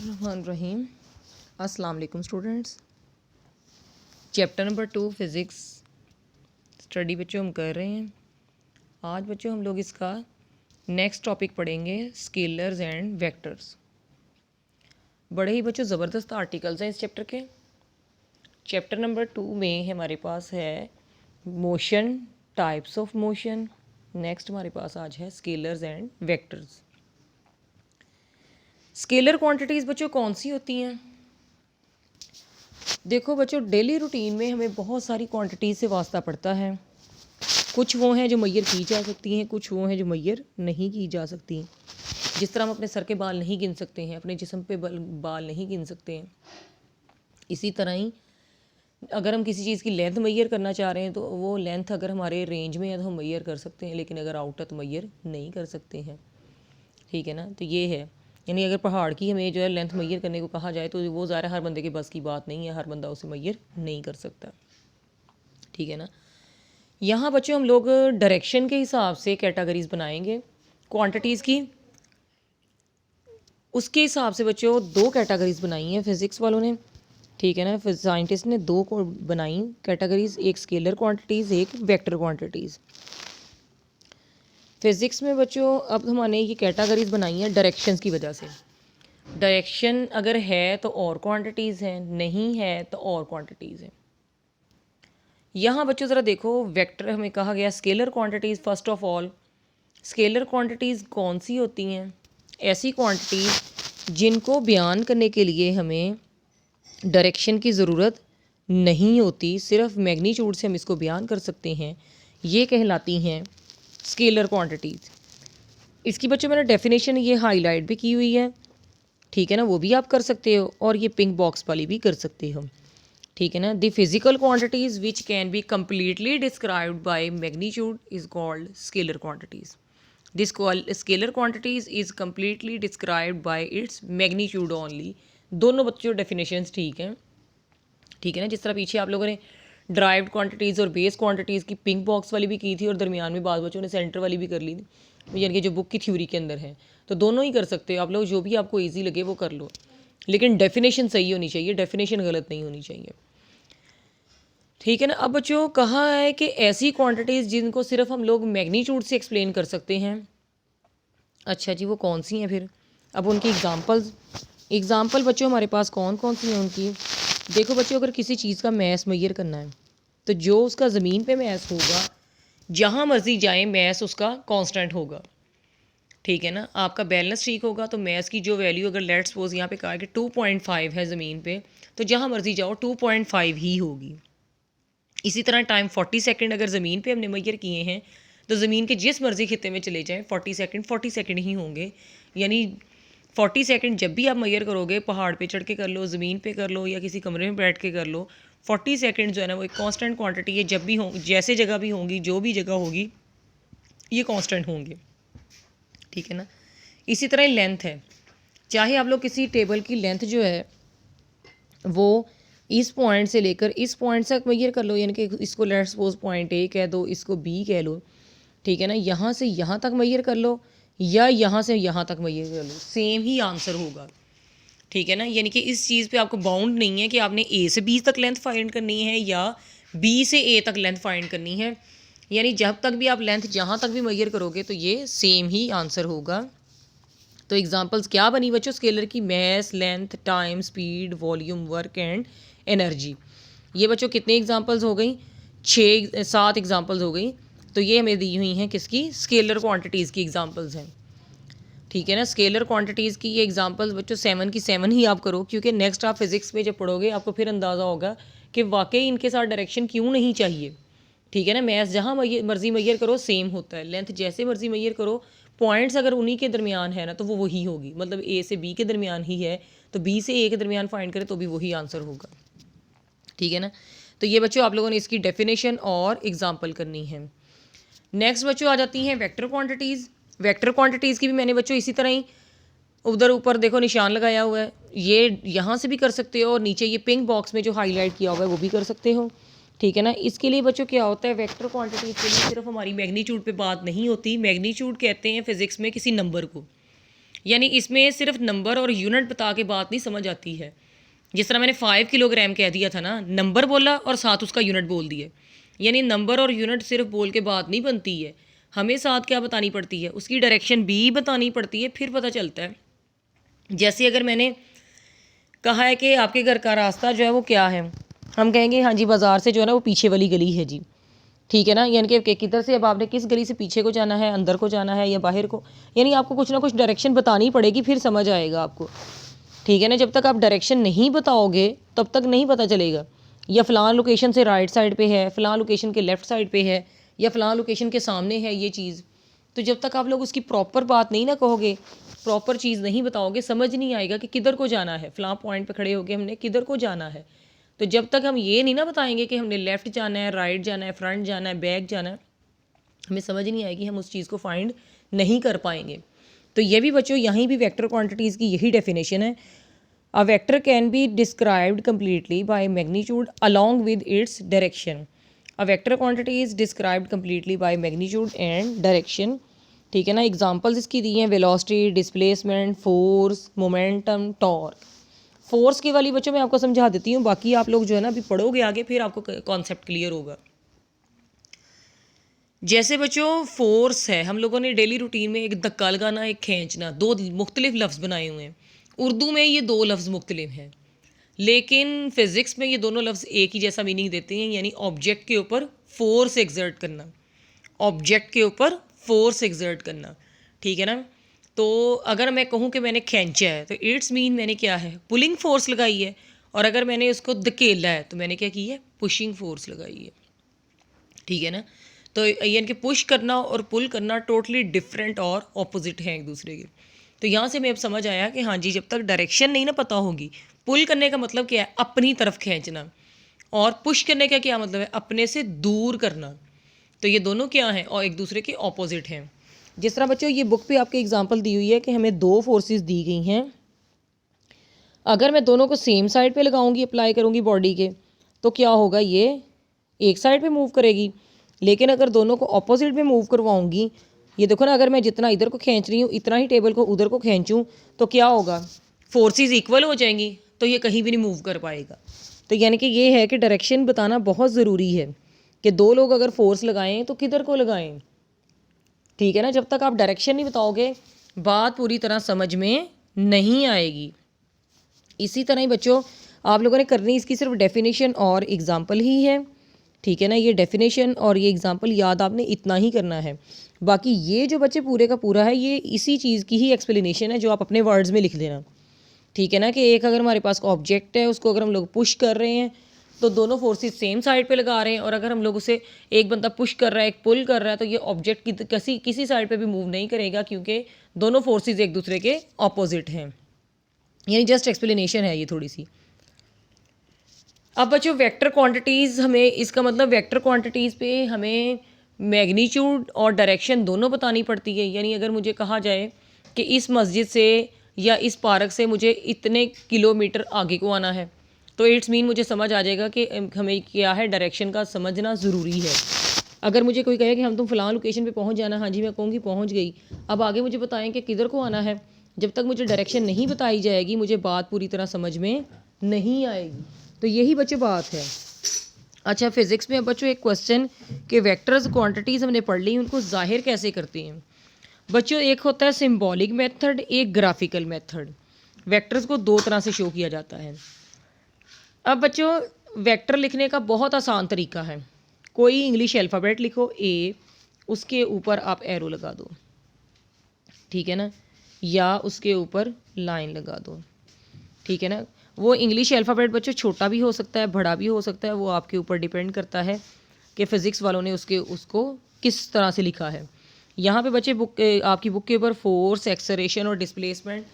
बिस्मिल्लाहिर्रहमानिर्रहीम। अस्सलाम वालेकुम students. Chapter number 2 physics study बच्चों हम कर रहे हैं। आज बच्चों हम लोग इसका नेक्स्ट टॉपिक पढ़ेंगे, स्केलर्स एंड वेक्टर्स। बड़े ही बच्चों ज़बरदस्त आर्टिकल्स हैं इस चैप्टर के। चैप्टर नंबर 2 में हमारे पास है motion, types of motion. Next हमारे पास आज है scalars and vectors. Scalar quantities बच्चों कौन सी होती हैं? देखो बच्चों, डेली रूटीन में हमें बहुत सारी क्वांटिटीज़ से वास्ता पड़ता है। कुछ वो हैं जो मैयर की जा सकती हैं, कुछ वो हैं जो मैयर नहीं की जा सकती। जिस तरह हम अपने सर के बाल नहीं गिन सकते हैं, अपने जिस्म पे बाल नहीं गिन सकते हैं, इसी तरह ही अगर हम किसी चीज़ की लेंथ मैयर करना चाह रहे हैं तो वो लेंथ अगर हमारे रेंज में है तो हम मैयर कर सकते हैं, लेकिन अगर आउट है तो मैयर नहीं कर सकते हैं। ठीक है ना? तो ये है, यानी अगर पहाड़ की हमें जो है लेंथ मैयर करने को कहा जाए तो वो ज़ाहिर हर बंदे के बस की बात नहीं है, हर बंदा उसे मैयर नहीं कर सकता। ठीक है ना? यहाँ बच्चों हम लोग डायरेक्शन के हिसाब से कैटेगरीज बनाएंगे क्वांटिटीज़ की। उसके हिसाब से बच्चों 2 कैटेगरीज बनाई हैं फ़िज़िक्स वालों ने। ठीक है ना? फिर साइंटिस्ट ने 2 को बनाई कैटेगरीज, एक स्केलर क्वांटिटीज़, एक वेक्टर क्वांटिटीज़। फ़िज़िक्स में बच्चों अब हमने ये कैटेगरीज बनाई हैं डायरेक्शंस की वजह से। डायरेक्शन अगर है तो और क्वांटिटीज़ हैं, नहीं है तो और क्वांटिटीज़ हैं। यहाँ बच्चों ज़रा देखो, वेक्टर हमें कहा गया scalar quantities. First of all, scalar quantities कौन सी होती हैं? ऐसी क्वांटिटीज़ जिनको बयान करने के लिए हमें डायरेक्शन की ज़रूरत नहीं होती, सिर्फ मैग्नीट्यूड से हम इसको बयान कर सकते हैं, ये कहलाती हैं स्केलर क्वांटिटीज़। इसकी बच्चों मैंने डेफिनेशन ये हाईलाइट भी की हुई है। ठीक है ना? वो भी आप कर सकते हो, और ये पिंक बॉक्स वाली भी कर सकते हो। ठीक है ना? The physical quantities which can be completely described by magnitude is called scalar quantities. This scalar quantities is completely described bye its magnitude only. दोनों बच्चों डेफिनेशंस ठीक हैं। ठीक है ना? जिस तरह पीछे आप लोगों ने ड्राइव्ड क्वांटिटीज़ और बेस क्वांटिटीज़ की पिंक बॉक्स वाली भी की थी, और दरमियान में बाद बच्चों ने सेंटर वाली भी कर ली थी, यानी कि जो बुक की थ्योरी के अंदर है। तो दोनों ही कर सकते हो आप लोग, जो भी आपको ईजी लगे वो कर लो, लेकिन डेफिनेशन सही होनी चाहिए, डेफिनेशन गलत नहीं होनी चाहिए। ठीक है ना? अब बच्चों कहा है कि ऐसी क्वांटिटीज़ जिनको सिर्फ हम लोग मैग्नीट्यूड से एक्सप्लेन कर सकते हैं। अच्छा जी, वो कौन सी हैं फिर? अब उनकी एग्ज़ाम्पल बच्चों हमारे पास कौन कौन सी हैं उनकी? देखो बच्चों, अगर किसी चीज़ का मैस मैयर करना है तो जो उसका ज़मीन पे मैस होगा, जहाँ मर्जी जाए मैस उसका कांस्टेंट होगा। ठीक है ना? आपका बैलेंस ठीक होगा तो मैस की जो वैल्यू, अगर लेट्स सपोज यहाँ पे कहा कि 2.5 है ज़मीन पे, तो जहाँ मर्जी जाओ 2.5 ही होगी। इसी तरह टाइम 40 सेकंड अगर ज़मीन पे हमने मैयर किए हैं तो ज़मीन के जिस मर्जी खित्ते में चले जाएं 40 सेकंड ही होंगे। यानी 40 सेकंड जब भी आप मैयर करोगे, पहाड़ पे चढ़ के कर लो, ज़मीन पे कर लो, या किसी कमरे में बैठ के कर लो, 40 सेकंड जो है ना वो एक कांस्टेंट क्वांटिटी है। जब भी हो, जैसे जगह भी होंगी, जो भी जगह होगी, ये कांस्टेंट होंगे। ठीक है ना? इसी तरह लेंथ है, चाहे आप लोग किसी टेबल की लेंथ जो है वो इस पॉइंट से लेकर इस पॉइंट तक मैयर कर लो, यानी कि इसको लेट्स सपोज पॉइंट ए कह दो, इसको बी कह लो। ठीक है ना? यहाँ से यहाँ तक मैयर कर लो या यहाँ से यहाँ तक मैयर कर लो, सेम ही आंसर होगा। ठीक है ना? यानी कि इस चीज़ पे आपको बाउंड नहीं है कि आपने ए से बी तक लेंथ फाइंड करनी है या बी से ए तक लेंथ फाइंड करनी है। यानी जब तक भी आप लेंथ जहाँ तक भी मैयर करोगे तो ये सेम ही आंसर होगा। तो एग्जांपल्स क्या बनी बच्चों स्केलर की? Mass, length, time, speed, volume, work and energy. ये बच्चों कितने एग्जांपल्स हो गई? 7 एग्जांपल्स हो गई। तो ये हमें दी हुई हैं किसकी? स्केलर क्वांटिटीज़ की एग्जांपल्स हैं। ठीक है ना? स्केलर क्वांटिटीज़ की ये एग्जांपल्स बच्चों 7 की 7 ही आप करो, क्योंकि नेक्स्ट आप फिज़िक्स में जब पढ़ोगे आपको फिर अंदाज़ा होगा कि वाकई इनके साथ डायरेक्शन क्यों नहीं चाहिए। ठीक है ना? मैथ्स जहाँ मर्जी मैयर करो सेम होता है, लेंथ जैसे मर्जी मैयर करो, पॉइंट्स अगर उन्हीं के दरमियान है ना तो वो वही होगी। मतलब ए से बी के दरमियान ही है तो बी से ए के दरमियान फाइंड करें तो भी वही आंसर होगा। ठीक है ना? तो ये बच्चों आप लोगों ने इसकी डेफिनेशन और एग्जाम्पल करनी है। नेक्स्ट बच्चों आ जाती हैं वेक्टर क्वांटिटीज़। वेक्टर क्वांटिटीज़ की भी मैंने बच्चों इसी तरह ही उधर ऊपर देखो निशान लगाया हुआ है, ये यहाँ से भी कर सकते हो और नीचे ये पिंक बॉक्स में जो हाईलाइट किया हुआ है वो भी कर सकते हो। ठीक है ना? इसके लिए बच्चों क्या होता है, वेक्टर क्वांटिटीज़ के लिए सिर्फ हमारी मैग्नीट्यूड पे बात नहीं होती। मैग्नीट्यूड कहते हैं फिज़िक्स में किसी नंबर को। यानी इसमें सिर्फ नंबर और यूनिट बता के बात नहीं समझ आती है। जिस तरह मैंने 5 किलोग्राम कह दिया था ना, नंबर बोला और साथ उसका यूनिट बोल दिए, यानी नंबर और यूनिट सिर्फ बोल के बात नहीं बनती है, हमें साथ क्या बतानी पड़ती है, उसकी डायरेक्शन भी बतानी पड़ती है, फिर पता चलता है। जैसे अगर मैंने कहा है कि आपके घर का रास्ता जो है वो क्या है, हम कहेंगे हाँ जी बाज़ार से जो है ना वो पीछे वाली गली है जी, ठीक है ना, यानी कि किधर से अब आपने किस गली से पीछे को जाना है, अंदर को जाना है या बाहर को, यानी आपको कुछ ना कुछ डायरेक्शन बतानी पड़ेगी, फिर समझ आएगा आपको, ठीक है ना। जब तक आप डायरेक्शन नहीं बताओगे तब तक नहीं पता चलेगा, या फ़लाँ लोकेशन से राइट साइड पे है, फ़लाँ लोकेशन के लेफ़्ट साइड पे है, या फ़लाँ लोकेशन के सामने है ये चीज़, तो जब तक आप लोग उसकी प्रॉपर बात नहीं ना कहोगे, प्रॉपर चीज़ नहीं बताओगे, समझ नहीं आएगा कि किधर को जाना है, फ़लाँ पॉइंट पे खड़े होके हमने किधर को जाना है। तो जब तक हम ये नहीं ना बताएंगे कि हमने लेफ़्ट जाना है, राइट जाना है, फ्रंट जाना है, बैक जाना है, हमें समझ नहीं आएगी, हम उस चीज़ को फाइंड नहीं कर पाएंगे। तो ये भी बच्चों यहीं भी वेक्टर क्वांटिटीज़ की यही डेफिनेशन है। A vector can be described completely by magnitude along with its direction. A vector quantity is described completely by magnitude and direction. ठीक है ना। एग्जांपल्स इसकी दी हैं, velocity, displacement, force, momentum, torque. Force की वाली बच्चों मैं आपको समझा देती हूँ, बाकी आप लोग जो है ना अभी पढ़ोगे आगे फिर आपको कॉन्सेप्ट क्लियर होगा। जैसे बच्चों फोर्स है, हम लोगों ने डेली रूटीन में एक धक्का लगाना, एक खींचना, दो मुख्तलिफ लफ्ज़ बनाए हुए हैं। उर्दू में ये दो लफ्ज़ मुख्तलिफ हैं, लेकिन फ़िज़िक्स में ये दोनों लफ्ज़ एक ही जैसा मीनिंग देते हैं, यानी ऑब्जेक्ट के ऊपर फोर्स एक्सर्ट करना, ऑब्जेक्ट के ऊपर फोर्स एक्सर्ट करना, ठीक है ना। तो अगर मैं कहूँ कि मैंने खींचा है तो इट्स मीन मैंने क्या है, पुलिंग फोर्स लगाई है, और अगर मैंने उसको धकेला है तो मैंने क्या की है, पुशिंग फोर्स लगाई है, ठीक है ना। तो यानी कि पुश करना और पुल करना टोटली डिफरेंट और ऑपोजिट हैं एक दूसरे के। तो यहाँ से मैं अब समझ आया कि हाँ जी, जब तक डायरेक्शन नहीं ना पता होगी, पुल करने का मतलब क्या है, अपनी तरफ खींचना, और पुश करने का क्या मतलब है, अपने से दूर करना। तो ये दोनों क्या हैं, और एक दूसरे के ऑपोजिट हैं। जिस तरह बच्चों ये बुक पे आपके एग्जांपल दी हुई है कि हमें दो फोर्सेस दी गई हैं, अगर मैं दोनों को सेम साइड पे लगाऊंगी, अप्लाई करूंगी बॉडी के, तो क्या होगा, ये एक साइड पे मूव करेगी। लेकिन अगर दोनों को ऑपोजिट में मूव करवाऊंगी, ये देखो ना, अगर मैं जितना इधर को खींच रही हूँ इतना ही टेबल को उधर को खींचूँ तो क्या होगा, फोर्सेस इक्वल हो जाएंगी, तो ये कहीं भी नहीं मूव कर पाएगा। तो यानी कि ये है कि डायरेक्शन बताना बहुत ज़रूरी है कि दो लोग अगर फोर्स लगाएं तो किधर को लगाएं, ठीक है ना। जब तक आप डायरेक्शन नहीं बताओगे बात पूरी तरह समझ में नहीं आएगी। इसी तरह ही बच्चों आप लोगों ने करनी इसकी सिर्फ डेफिनेशन और एग्जाम्पल ही है, ठीक है ना। ये डेफिनेशन और ये एग्जाम्पल याद आपने इतना ही करना है, बाकी ये जो बच्चे पूरे का पूरा है ये इसी चीज़ की ही एक्सप्लेनेशन है जो आप अपने वर्ड्स में लिख देना, ठीक है ना। कि एक अगर हमारे पास ऑब्जेक्ट है, उसको अगर हम लोग पुश कर रहे हैं तो दोनों फोर्सेस सेम साइड पे लगा रहे हैं, और अगर हम लोग उसे एक बंदा पुश कर रहा है, एक पुल कर रहा है, तो ये ऑब्जेक्ट की किसी साइड पे भी मूव नहीं करेगा, क्योंकि दोनों फोर्सेस एक दूसरे के ऑपोजिट हैं। यानी जस्ट एक्सप्लेनेशन है ये थोड़ी सी। अब बच्चों वेक्टर क्वांटिटीज़, हमें इसका मतलब वेक्टर क्वांटिटीज़ पे हमें मैग्नीट्यूड और डायरेक्शन दोनों बतानी पड़ती है। यानी अगर मुझे कहा जाए कि इस मस्जिद से या इस पार्क से मुझे इतने किलोमीटर आगे को आना है, तो इट्स मीन मुझे समझ आ जाएगा कि हमें क्या है, डायरेक्शन का समझना ज़रूरी है। अगर मुझे कोई कहे कि हम तुम फ़लाँ लोकेशन पे पहुंच जाना, हाँ जी मैं कहूँगी पहुंच गई, अब आगे मुझे बताएं कि किधर को आना है, जब तक मुझे डायरेक्शन नहीं बताई जाएगी मुझे बात पूरी तरह समझ में नहीं आएगी। तो यही बच्चों बात है। अच्छा, फिज़िक्स में अब बच्चों एक क्वेश्चन कि वेक्टर्स क्वांटिटीज़ हमने पढ़ ली, उनको ज़ाहिर कैसे करते हैं बच्चों। एक होता है सिंबॉलिक मेथड, एक ग्राफिकल मेथड। वेक्टर्स को दो तरह से शो किया जाता है। अब बच्चों वेक्टर लिखने का बहुत आसान तरीका है, कोई इंग्लिश अल्फ़ाबेट लिखो ए, उसके ऊपर आप एरो लगा दो, ठीक है ना, या उसके ऊपर लाइन लगा दो, ठीक है ना। वो इंग्लिश अल्फ़ाबेट बच्चों छोटा भी हो सकता है, बड़ा भी हो सकता है, वो आपके ऊपर डिपेंड करता है कि फ़िज़िक्स वालों ने उसको किस तरह से लिखा है। यहाँ पे बच्चे आपकी बुक के ऊपर फोर्स, एक्सेलरेशन और डिस्प्लेसमेंट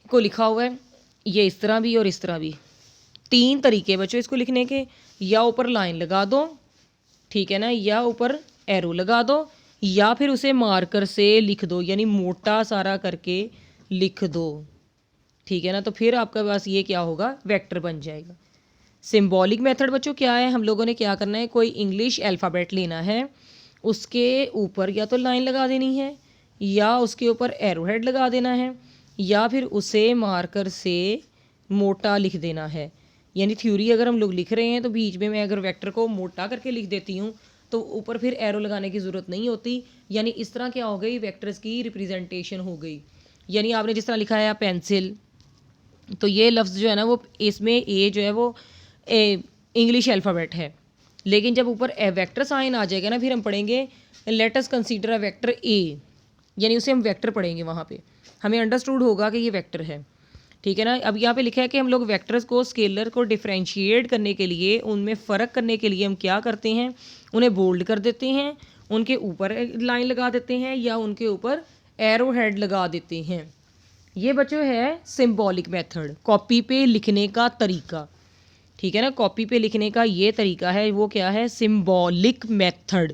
को लिखा हुआ है, ये इस तरह भी और इस तरह भी, तीन तरीके बच्चों इसको लिखने के, या ऊपर लाइन लगा दो, ठीक है ना, या ऊपर एरो लगा दो, या फिर उसे मार्कर से लिख दो, यानी मोटा सारा करके लिख दो, ठीक है ना। तो फिर आपके पास ये क्या होगा, वेक्टर बन जाएगा। सिंबॉलिक मेथड बच्चों क्या है, हम लोगों ने क्या करना है, कोई इंग्लिश अल्फ़ाबेट लेना है, उसके ऊपर या तो लाइन लगा देनी है या उसके ऊपर एरो हेड लगा देना है, या फिर उसे मार्कर से मोटा लिख देना है। यानी थ्योरी अगर हम लोग लिख रहे हैं तो बीच में मैं अगर वेक्टर को मोटा करके लिख देती हूँ तो ऊपर फिर एरो लगाने की ज़रूरत नहीं होती। यानी इस तरह क्या हो गई, वेक्टर्स की रिप्रेजेंटेशन हो गई। यानी आपने जिस तरह लिखा है पेंसिल, तो ये लफ्ज़ जो है ना वो इसमें ए जो है वो इंग्लिश अल्फ़ाबेट है, लेकिन जब ऊपर वेक्टर साइन आ जाएगा ना फिर हम पढ़ेंगे let us consider a vector A, यानी उसे हम वेक्टर पढ़ेंगे, वहाँ पे हमें अंडरस्टूड होगा कि ये वेक्टर है। ठीक है ना। अब यहाँ पे लिखा है कि हम लोग वेक्टर्स को, स्केलर को डिफ्रेंशिएट करने के लिए, उनमें फ़र्क करने के लिए हम क्या करते हैं, उन्हें बोल्ड कर देते हैं, उनके ऊपर लाइन लगा देते हैं या उनके ऊपर एरो हेड लगा देते हैं। ये बच्चों है सिंबॉलिक मेथड, कॉपी पे लिखने का तरीका। ठीक है ना, कॉपी पे लिखने का ये तरीका है, वो क्या है, सिंबॉलिक मेथड।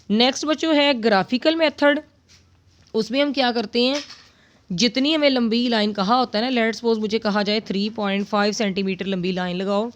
नेक्स्ट बच्चों है ग्राफिकल मेथड। उसमें हम क्या करते हैं, जितनी हमें लंबी लाइन कहा होता है ना, लेट्स सपोज मुझे कहा जाए 3.5 सेंटीमीटर लंबी लाइन लगाओ,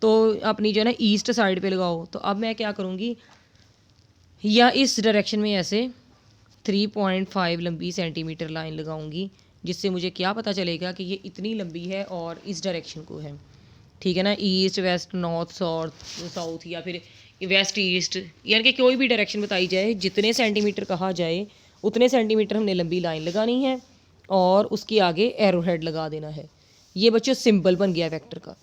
तो अपनी जो है ना ईस्ट साइड पे लगाओ, तो अब मैं क्या करूँगी, या इस डायरेक्शन में ऐसे 3.5 लंबी सेंटीमीटर लाइन लगाऊंगी, जिससे मुझे क्या पता चलेगा कि ये इतनी लंबी है और इस डायरेक्शन को है। ठीक है ना, ईस्ट वेस्ट नॉर्थ साउथ या फिर वेस्ट ईस्ट, यानी कि कोई भी डायरेक्शन बताई जाए, जितने सेंटीमीटर कहा जाए उतने सेंटीमीटर हमने लंबी लाइन लगानी है और उसके आगे एरो हेड लगा देना है। ये बच्चों सिंबल बन गया वेक्टर का।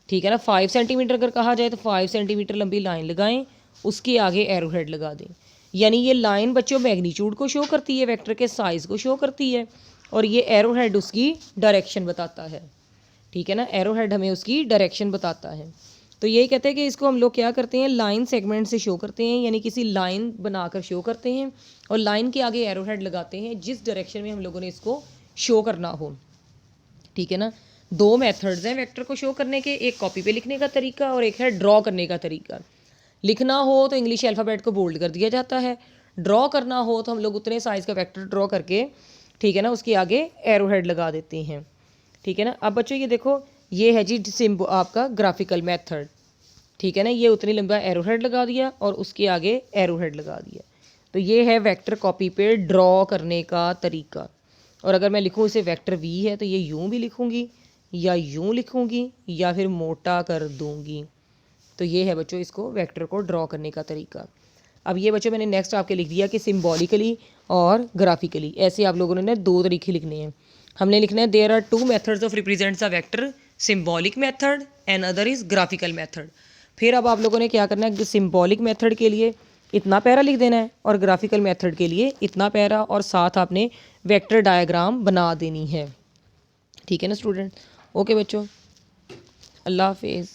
ठीक है ना, 5 सेंटीमीटर अगर कहा जाए तो 5 सेंटीमीटर लंबी लाइन लगाएं, उसके आगे एरो हेड लगा दें। यानी ये लाइन बच्चों मैग्नीट्यूड को शो करती है, वेक्टर के साइज़ को शो करती है, और ये एरो हेड उसकी डायरेक्शन बताता है। ठीक है ना, एरो हेड हमें उसकी डायरेक्शन बताता है। तो यही कहते हैं कि इसको हम लोग क्या करते हैं, लाइन सेगमेंट से शो करते हैं, यानी किसी लाइन बनाकर शो करते हैं और लाइन के आगे एरो हेड लगाते हैं जिस डायरेक्शन में हम लोगों ने इसको शो करना हो। ठीक है ना, 2 मेथड्स हैं वेक्टर को शो करने के, एक कॉपी पे लिखने का तरीका और एक है ड्रॉ करने का तरीका। लिखना हो तो इंग्लिश अल्फ़ाबेट को बोल्ड कर दिया जाता है, ड्रॉ करना हो तो हम लोग उतने साइज़ का वेक्टर ड्रॉ करके, ठीक है ना, उसके आगे एरो हेड लगा देते हैं। ठीक है ना। अब बच्चों ये देखो, ये है जी आपका ग्राफिकल मेथड। ठीक है ना, ये उतनी लंबा एरो हेड लगा दिया और उसके आगे एरो हेड लगा दिया। तो ये है वेक्टर कॉपी पे ड्रॉ करने का तरीका। और अगर मैं लिखूँ इसे वेक्टर वी है तो ये यूँ भी लिखूँगी या यूँ लिखूँगी या फिर मोटा कर दूँगी। तो ये है बच्चों इसको वेक्टर को ड्रॉ करने का तरीका। अब ये बच्चों मैंने नेक्स्ट आपके लिख दिया कि सिम्बॉलिकली और ग्राफिकली, ऐसे आप लोगों ने 2 तरीके लिखने हैं। हमने लिखना है there are 2 methods of represents a vector, symbolic method and other is graphical method. फिर अब आप लोगों ने क्या करना है कि सिम्बॉलिक मेथड के लिए इतना पैरा लिख देना है और ग्राफिकल मेथड के लिए इतना पैरा, और साथ आपने वेक्टर डायग्राम बना देनी है। ठीक है ना स्टूडेंट। ओके बच्चों, अल्लाह हाफिज़।